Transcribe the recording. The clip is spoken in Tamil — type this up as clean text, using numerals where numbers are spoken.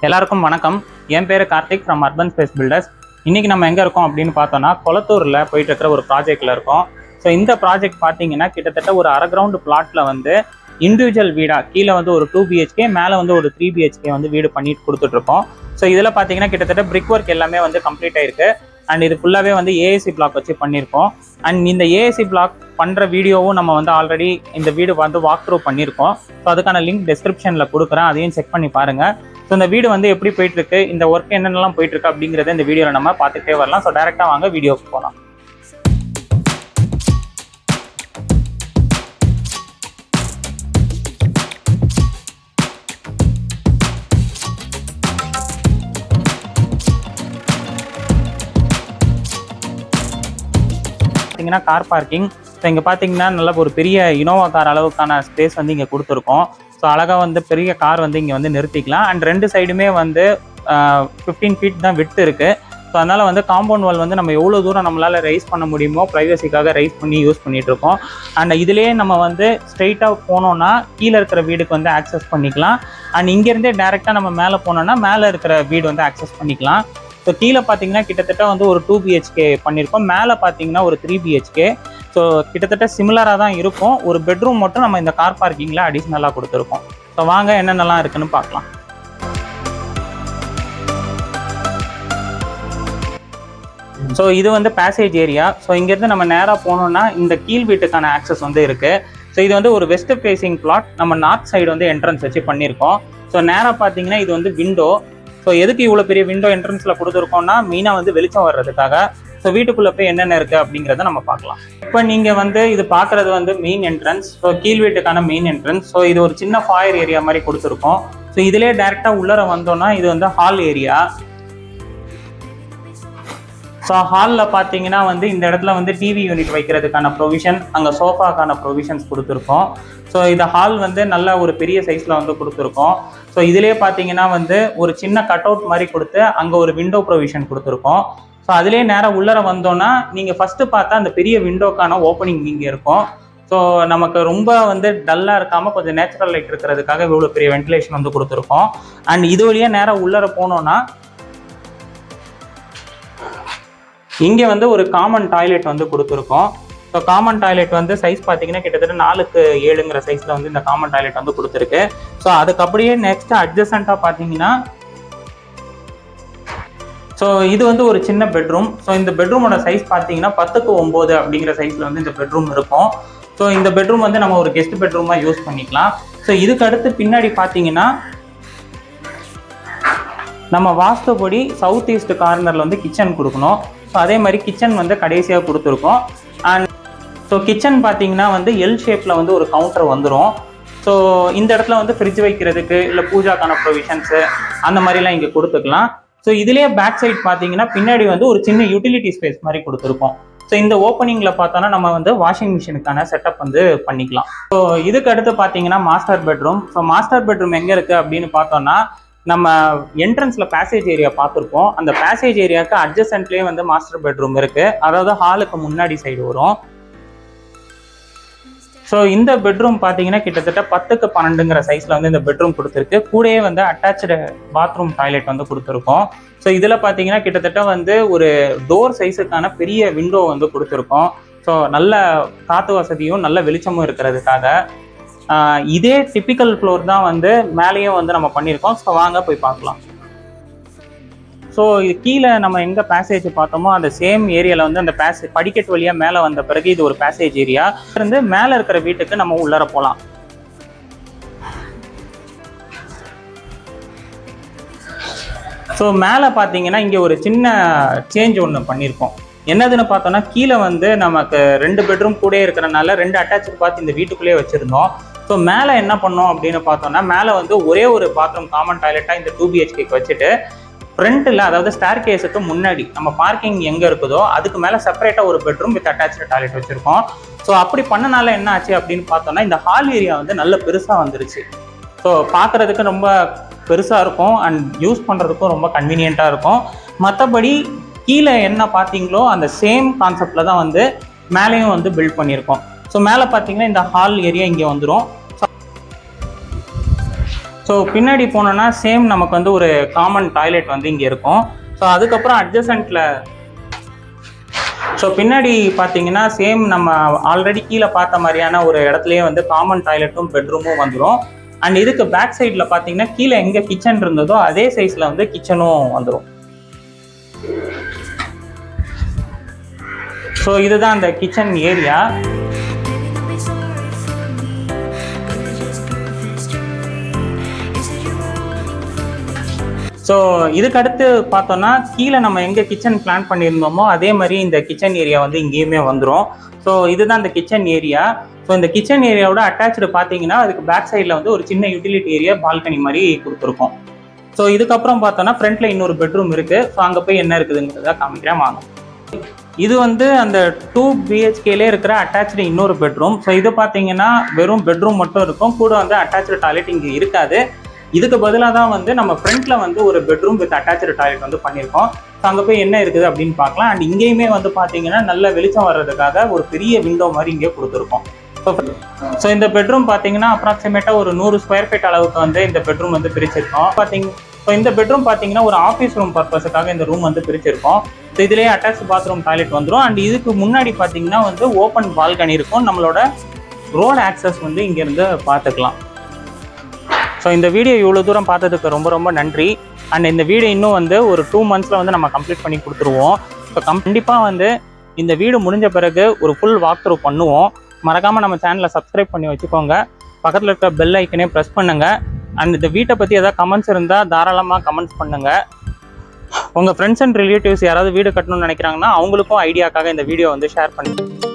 எல்லாருக்கும் வணக்கம். என் பேர் Karthik from Urban Space Builders. இன்றைக்கி நம்ம எங்கே இருக்கோம் அப்படின்னு பார்த்தோன்னா கொளத்தூரில் போயிட்டு இருக்கிற ஒரு ப்ராஜெக்டில் இருக்கோம். ஸோ இந்த ப்ராஜெக்ட் பார்த்தீங்கன்னா கிட்டத்தட்ட ஒரு அரை கிரவுண்டு பிளாட்டில் வந்து இண்டிவிஜுவல் வீடாக கீழே வந்து ஒரு 2 BHK மேலே வந்து ஒரு 3 BHK வந்து வீடு பண்ணிட்டு கொடுத்துட்ருக்கோம். ஸோ இதில் பார்த்தீங்கன்னா கிட்டத்தட்ட பிரிக் ஒர்க் எல்லாமே வந்து கம்ப்ளீட் ஆயிருக்கு. அண்ட் இது ஃபுல்லாகவே வந்து ஏஏசி பிளாக் வச்சு பண்ணியிருக்கோம். அண்ட் இந்த ஏஏசி பிளாக் பண்ணுற வீடியோவும் நம்ம வந்து ஆல்ரெடி இந்த வீடு வந்து வாக் த்ரூ பண்ணியிருக்கோம். ஸோ அதுக்கான லிங்க் டிஸ்கிரிப்ஷனில் கொடுக்குறேன், அதையும் செக் பண்ணி பாருங்கள். ஸோ இந்த வீடு வந்து எப்படி போயிட்டுருக்கு, இந்த ஒர்க் என்னென்னலாம் போயிட்டுருக்கு அப்படிங்கிறத இந்த வீடியோவில் நம்ம பார்த்துட்டே வரலாம். ஸோ டேரெக்டாக வாங்க வீடியோவுக்கு போகலாம். பார்த்தீங்கன்னா கார் பார்க்கிங். ஸோ இங்கே பார்த்தீங்கன்னா நல்ல ஒரு பெரிய இனோவா கார் அளவுக்கான ஸ்பேஸ் வந்து இங்கே கொடுத்துருக்கோம். ஸோ அழகாக வந்து பெரிய கார் வந்து இங்கே வந்து நிறுத்திக்கலாம். அண்ட் 2 சைடுமே வந்து 15 feet தான் விட்டு இருக்குது. ஸோ அதனால் வந்து காம்பவுண்ட் வால் வந்து நம்ம எவ்வளோ தூரம் நம்மளால் ரைஸ் பண்ண முடியுமோ ப்ரைவசிக்காக ரைஸ் பண்ணி யூஸ் பண்ணிகிட்ருக்கோம். அண்ட் இதிலே நம்ம வந்து ஸ்ட்ரெயிட்டாக போனோன்னா கீழே இருக்கிற வீடுக்கு வந்து ஆக்சஸ் பண்ணிக்கலாம். அண்ட் இங்கேருந்தே டேரெக்டாக நம்ம மேலே போனோன்னா மேலே இருக்கிற வீடு வந்து ஆக்சஸ் பண்ணிக்கலாம். ஸோ கீழே பார்த்தீங்கன்னா கிட்டத்தட்ட வந்து ஒரு 2 BHK பண்ணியிருக்கோம். மேலே பார்த்தீங்கன்னா ஒரு 3 BHK. ஸோ கிட்டத்தட்ட சிமிலராக தான் இருக்கும். ஒரு பெட்ரூம் மட்டும் நம்ம இந்த கார் பார்க்கிங்கில் அடிஷ்னலாக கொடுத்துருக்கோம். ஸோ வாங்க என்னென்னலாம் இருக்குன்னு பார்க்கலாம். ஸோ இது வந்து பேசேஜ் ஏரியா. ஸோ இங்கேருந்து நம்ம நேராக போனோம்னா இந்த கீழ் வீட்டுக்கான ஆக்சஸ் வந்து இருக்குது. ஸோ இது வந்து ஒரு வெஸ்ட் ஃபேஸிங் பிளாட். நம்ம நார்த் சைடு வந்து என்ட்ரன்ஸ் வச்சு பண்ணியிருக்கோம். ஸோ நேராக பார்த்தீங்கன்னா இது வந்து விண்டோ. ஸோ எதுக்கு இவ்வளோ பெரிய விண்டோ என்ட்ரன்ஸில் கொடுத்துருக்கோம்னா மெயினாக வந்து வெளிச்சம் வர்றதுக்காக. ஸோ வீட்டுக்குள்ளே போய் என்னென்ன இருக்குது அப்படிங்கிறத நம்ம பார்க்கலாம். இப்போ நீங்கள் வந்து இது பார்க்குறது வந்து மெயின் என்ட்ரன்ஸ். ஸோ கீழ் வீட்டுக்கான மெயின் என்ட்ரன்ஸ். ஸோ இது ஒரு சின்ன ஃபாயர் ஏரியா மாதிரி கொடுத்துருக்கோம். ஸோ இதிலே டேரெக்டாக உள்ளர வந்தோன்னா இது வந்து ஹால் ஏரியா. ஸோ ஹாலில் பார்த்தீங்கன்னா வந்து இந்த இடத்துல வந்து டிவி யூனிட் வைக்கிறதுக்கான ப்ரொவிஷன், அங்கே சோஃபாக்கான ப்ரொவிஷன்ஸ் கொடுத்துருக்கோம். ஸோ இந்த ஹால் வந்து நல்ல ஒரு பெரிய சைஸில் வந்து கொடுத்துருக்கோம். ஸோ இதிலே பார்த்தீங்கன்னா வந்து ஒரு சின்ன கட் அவுட் மாதிரி கொடுத்து அங்கே ஒரு விண்டோ ப்ரொவிஷன் கொடுத்துருக்கோம். ஸோ அதிலே நேராக உள்ளர வந்தோன்னா நீங்கள் ஃபஸ்ட்டு பார்த்தா அந்த பெரிய விண்டோக்கான ஓப்பனிங் இங்கே இருக்கும். ஸோ நமக்கு ரொம்ப வந்து டல்லாக இருக்காமல் கொஞ்சம் நேச்சுரல் லைட் இருக்கிறதுக்காக இவ்வளோ பெரிய வென்டிலேஷன் வந்து கொடுத்துருக்கோம். அண்ட் இது வழியாக நேராக உள்ளர போனோன்னா இங்கே வந்து ஒரு காமன் டாய்லெட் வந்து கொடுத்துருக்கோம். ஸோ காமன் டாய்லெட் வந்து சைஸ் பார்த்தீங்கன்னா கிட்டத்தட்ட 4x7 சைஸில் வந்து இந்த காமன் டாய்லெட் வந்து கொடுத்துருக்கு. ஸோ அதுக்கு அப்படியே நெக்ஸ்ட் அட்ஜசண்ட்டாக பார்த்தீங்கன்னா ஸோ இது வந்து ஒரு சின்ன பெட்ரூம். ஸோ இந்த பெட்ரூமோட சைஸ் பார்த்தீங்கன்னா 10x9 அப்படிங்கிற சைஸில் வந்து இந்த பெட்ரூம் இருக்கும். ஸோ இந்த பெட்ரூம் வந்து நம்ம ஒரு கெஸ்ட் பெட்ரூமாக யூஸ் பண்ணிக்கலாம். ஸோ இதுக்கு அடுத்து பின்னாடி பார்த்தீங்கன்னா நம்ம வாஸ்துபடி சவுத் ஈஸ்ட் கார்னரில் வந்து கிச்சன் கொடுக்கணும். ஸோ அதே மாதிரி கிச்சன் வந்து கடைசியாக கொடுத்துருக்கோம். அண்ட் ஸோ கிச்சன் பார்த்தீங்கன்னா வந்து எல் ஷேப்பில் வந்து ஒரு கவுண்டர் வந்துடும். ஸோ இந்த இடத்துல வந்து ஃப்ரிட்ஜ் வைக்கிறதுக்கு இல்லை பூஜாக்கான ப்ரொவிஷன்ஸு அந்த மாதிரிலாம் இங்கே கொடுத்துக்கலாம். ஸோ இதுலேயே பேக் சைட் பார்த்தீங்கன்னா பின்னாடி வந்து ஒரு சின்ன யூட்டிலிட்டி ஸ்பேஸ் மாதிரி கொடுத்துருக்கோம். ஸோ இந்த ஓப்பனிங்கில் பார்த்தோன்னா நம்ம வந்து வாஷிங் மிஷினுக்கான செட்டப் வந்து பண்ணிக்கலாம். ஸோ இதுக்கு அடுத்து பார்த்தீங்கன்னா master bedroom. So master bedroom எங்கே இருக்குது அப்படின்னு பார்த்தோன்னா நம்ம என்ட்ரன்ஸில் பேசேஜ் ஏரியா பார்த்துருப்போம். அந்த பேசேஜ் ஏரியாவுக்கு அட்ஜசன்ட்லேயே வந்து மாஸ்டர் பெட்ரூம் இருக்குது. அதாவது ஹாலுக்கு முன்னாடி சைடு வரும். ஸோ இந்த பெட்ரூம் பார்த்தீங்கன்னா கிட்டத்தட்ட 10x12 சைஸில் வந்து இந்த பெட்ரூம் கொடுத்துருக்கு. கூடயே வந்து அட்டாச்சு பாத்ரூம் டாய்லெட் வந்து கொடுத்துருக்கோம். ஸோ இதில் பார்த்தீங்கன்னா கிட்டத்தட்ட வந்து ஒரு டோர் சைஸுக்கான பெரிய விண்டோ வந்து கொடுத்துருக்கோம். ஸோ நல்ல காற்று வசதியும் நல்ல வெளிச்சமும் இருக்கிறதுக்காக இதே டிப்பிக்கல் ஃப்ளோர் தான் வந்து மேலேயும் வந்து நம்ம பண்ணியிருக்கோம். ஸோ வாங்க போய் பார்க்கலாம். ஸோ இது கீழே நம்ம எங்கே பேசேஜ் பார்த்தோமோ அந்த சேம் ஏரியாவில் வந்து அந்த படிக்கட்டு வழியாக மேலே வந்த பிறகு இது ஒரு பேசேஜ் ஏரியா. இருந்து மேலே இருக்கிற வீட்டுக்கு நம்ம உள்ளர போகலாம். ஸோ மேலே பார்த்தீங்கன்னா இங்கே ஒரு சின்ன சேஞ்ச் ஒன்று பண்ணியிருக்கோம். என்னதுன்னு பார்த்தோன்னா கீழே வந்து நமக்கு 2 பெட்ரூம் கூட இருக்கிறனால 2 அட்டாச்சு பார்த்து இந்த வீட்டுக்குள்ளேயே வச்சுருந்தோம். ஸோ மேலே என்ன பண்ணோம் அப்படின்னு பார்த்தோன்னா மேலே வந்து ஒரே ஒரு பாத்ரூம் காமன் டாய்லெட்டாக இந்த 2 BHK வச்சுட்டு ஃப்ரண்ட்டில் அதாவது ஸ்டேர் கேஸுக்கு முன்னாடி நம்ம பார்க்கிங் எங்கே இருக்குதோ அதுக்கு மேலே செப்பரேட்டாக ஒரு பெட்ரூம் வித் அட்டாச்சு டாய்லெட் வச்சுருக்கோம். ஸோ அப்படி பண்ணனால என்ன ஆச்சு அப்படின்னு பார்த்தோன்னா இந்த ஹால் ஏரியா வந்து நல்ல பெருசாக வந்துருச்சு. ஸோ பார்க்குறதுக்கு ரொம்ப பெருசாக இருக்கும் அண்ட் யூஸ் பண்ணுறதுக்கும் ரொம்ப கன்வீனியண்ட்டாக இருக்கும். மற்றபடி கீழே என்ன பார்த்தீங்களோ அந்த சேம் கான்செப்டில் தான் வந்து மேலேயும் வந்து பில்ட் பண்ணியிருக்கோம். ஸோ மேலே பார்த்தீங்கன்னா இந்த ஹால் ஏரியா இங்கே வந்துடும். ஸோ பின்னாடி போனோன்னா சேம் நமக்கு வந்து ஒரு காமன் டாய்லெட் வந்து இங்கே இருக்கும். ஸோ அதுக்கப்புறம் அட்ஜசன்ட்ல ஸோ பின்னாடி பார்த்தீங்கன்னா சேம் நம்ம ஆல்ரெடி கீழே பார்த்த மாதிரியான ஒரு இடத்துலயே வந்து காமன் டாய்லெட்டும் பெட்ரூமும் வந்துடும். அண்ட் இதுக்கு பேக் சைடில் பார்த்தீங்கன்னா கீழே எங்கே கிச்சன் இருந்ததோ அதே சைஸில் வந்து கிச்சனும் வந்துடும். ஸோ இதுதான் அந்த கிச்சன் ஏரியா. ஸோ இதுக்கடுத்து பார்த்தோன்னா கீழே நம்ம எங்கே கிச்சன் பிளான் பண்ணியிருந்தோமோ அதே மாதிரி இந்த கிச்சன் ஏரியா வந்து இங்கேயுமே வந்துடும். ஸோ இதுதான் இந்த கிச்சன் ஏரியா. ஸோ இந்த கிச்சன் ஏரியாவோட அட்டாச்சு பார்த்தீங்கன்னா அதுக்கு பேக் சைடில் வந்து ஒரு சின்ன யூட்டிலிட்டி ஏரியா பால்கனி மாதிரி கொடுத்துருக்கோம். ஸோ இதுக்கப்புறம் பார்த்தோன்னா ஃப்ரண்ட்டில் இன்னொரு பெட்ரூம் இருக்குது. ஸோ அங்கே போய் என்ன இருக்குதுங்கிறத காமிக்கிறேன் வாங்க. இது வந்து அந்த 2 BHKலே இருக்கிற அட்டாச்சு இன்னொரு பெட்ரூம். ஸோ இது பார்த்தீங்கன்னா வெறும் பெட்ரூம் மட்டும் இருக்கும், கூட வந்து அட்டாச்சு டாய்லெட் இங்கே இருக்காது. இதுக்கு பதிலாக தான் வந்து நம்ம ஃப்ரண்ட்ல வந்து ஒரு பெட்ரூம் வித் அட்டாச்சு டாய்லெட் வந்து பண்ணியிருக்கோம். ஸோ அங்கே போய் என்ன இருக்குது அப்படின்னு பார்க்கலாம். அண்ட் இங்கேயுமே வந்து பார்த்தீங்கன்னா நல்ல வெளிச்சம் வர்றதுக்காக ஒரு பெரிய விண்டோ மாதிரி இங்கே கொடுத்துருக்கோம். ஸோ இந்த பெட்ரூம் பார்த்தீங்கன்னா அப்ராக்சிமேட்டாக ஒரு 100 ஸ்கொயர் ஃபீட் அளவுக்கு வந்து இந்த பெட்ரூம் வந்து பிரிச்சிருக்கோம். ஸோ இந்த பெட்ரூம் பார்த்தீங்கன்னா ஒரு ஆஃபீஸ் ரூம் பர்பஸுக்காக இந்த ரூம் வந்து பிரிச்சிருக்கோம். ஸோ இதுலேயே அட்டாச் பாத்ரூம் டாய்லெட் வந்துடும். அண்ட் இதுக்கு முன்னாடி பார்த்தீங்கன்னா வந்து ஓப்பன் பால்கனி இருக்கும். நம்மளோட ரோடு ஆக்சஸ் வந்து இங்கேருந்து பார்த்துக்கலாம். ஸோ இந்த வீடியோ இவ்வளோ தூரம் பார்த்ததுக்கு ரொம்ப ரொம்ப நன்றி. அண்ட் இந்த வீடியோ இன்னும் வந்து ஒரு 2 monthஸில் வந்து நம்ம கம்ப்ளீட் பண்ணி கொடுத்துருவோம். ஸோ கண்டிப்பாக வந்து இந்த வீடு முடிஞ்ச பிறகு ஒரு ஃபுல் வாக் த்ரூ பண்ணுவோம். மறக்காமல் நம்ம சேனலை சப்ஸ்கிரைப் பண்ணி வச்சுக்கோங்க. பக்கத்தில் இருக்க பெல் ஐக்கனே ப்ரெஸ் பண்ணுங்கள். அண்ட் இந்த வீட்டை பற்றி ஏதாவது கமெண்ட்ஸ் இருந்தால் தாராளமாக கமெண்ட்ஸ் பண்ணுங்கள். உங்கள் ஃப்ரெண்ட்ஸ் அண்ட் ரிலேட்டிவ்ஸ் யாராவது வீடு கட்டணும்னு நினைக்கிறாங்கன்னா அவங்களுக்கும் ஐடியாக்காக இந்த வீடியோ வந்து ஷேர் பண்ணுங்கள்.